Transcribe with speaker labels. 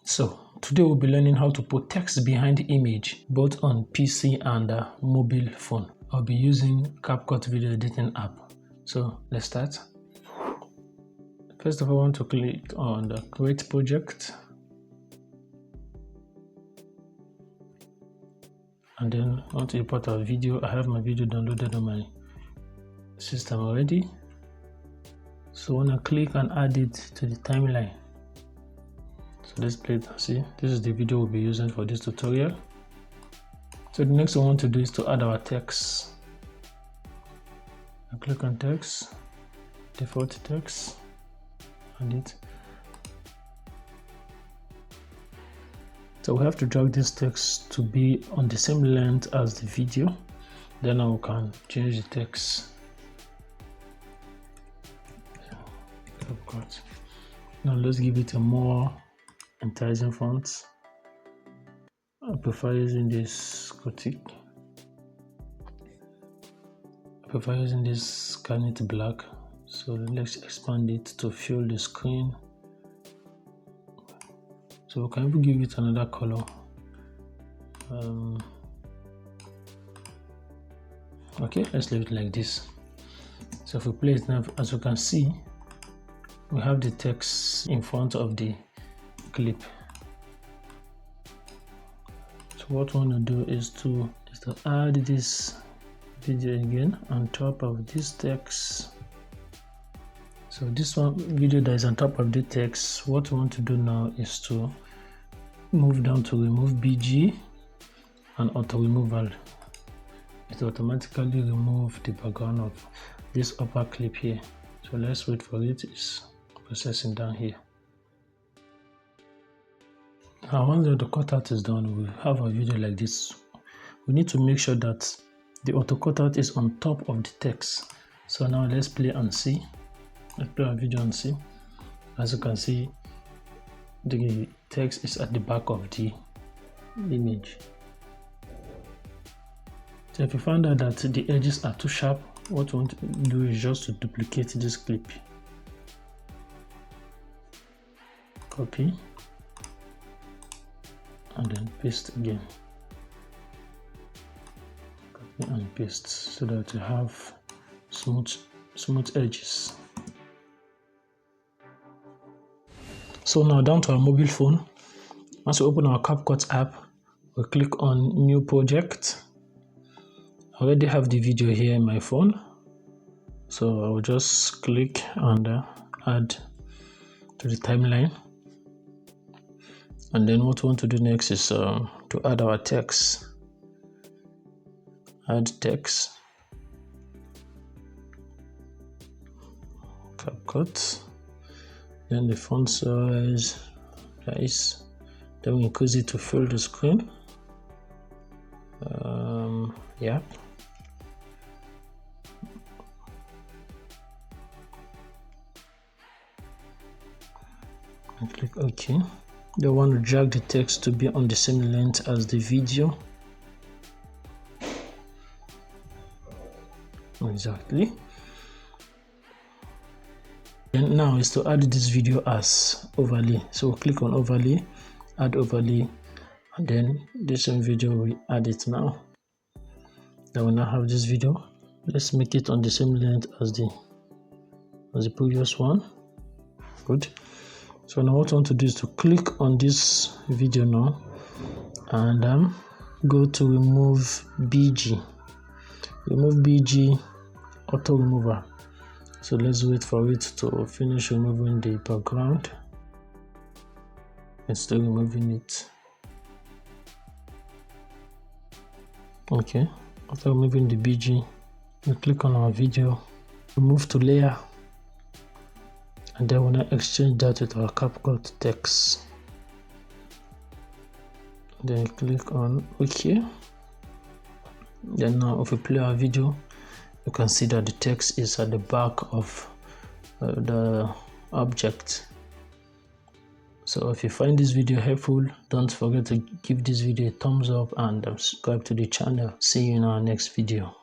Speaker 1: So today we'll be learning how to put text behind the image both on PC and mobile phone. I'll be using CapCut video editing app. So let's start. First of all, I want to click on the create project, and then I want to import our video. I have my video downloaded on my system already. So I want to click and add it to the timeline. So let's play it and see. This is the video we'll be using for this tutorial. So the next thing I want to do is to add our text. I click on text, default text, add it. So we have to drag this text to be on the same length as the video. Then I can change the text. Now let's give it a more enticing font. I prefer using this Gothic. I prefer using this Garnet Black. So let's expand it to fill the screen. So we can even give it another color. Okay, let's leave it like this. So if we play it now, as you can see, we have the text in front of the clip. So what we want to do is to add this video again on top of this text. So this one video that is on top of the text, what we want to do now is to move down to remove BG and auto removal. It automatically remove the background of this upper clip here. So let's wait for it. It's processing down here. Now once the cutout is done, we have a video like this. We need to make sure that the auto cutout is on top of the text. So now let's play and see. Let's play our video and see. As you can see, the text is at the back of the image. So if you find out that the edges are too sharp, what we want to do is just to duplicate this clip. Copy and then paste again. Copy and paste so that you have smooth edges. So now down to our mobile phone. Once we open our CapCut app, we click on new project. I already have the video here in my phone, so I will just click and add to the timeline. And then what we want to do next is to add our text. Add text. CapCut. Then the font size. Then we increase it to fill the screen. Yeah. And click OK. They want to drag the text to be on the same length as the video. Exactly. And now is to add this video as overlay. So click on overlay, add overlay, and then this same video we add it now. Then we now have this video. Let's make it on the same length as the previous one. Good. So now what I want to do is to click on this video now and go to remove BG. Remove BG auto remover. So let's wait for it to finish removing the background. It's still removing it. Okay, after removing the BG, we click on our video, move to layer, and then we'll now exchange that with our CapCut text. Then click on OK. Then now if we play our video, you can see that the text is at the back of the object. So if you find this video helpful, don't forget to give this video a thumbs up and subscribe to the channel. See you in our next video.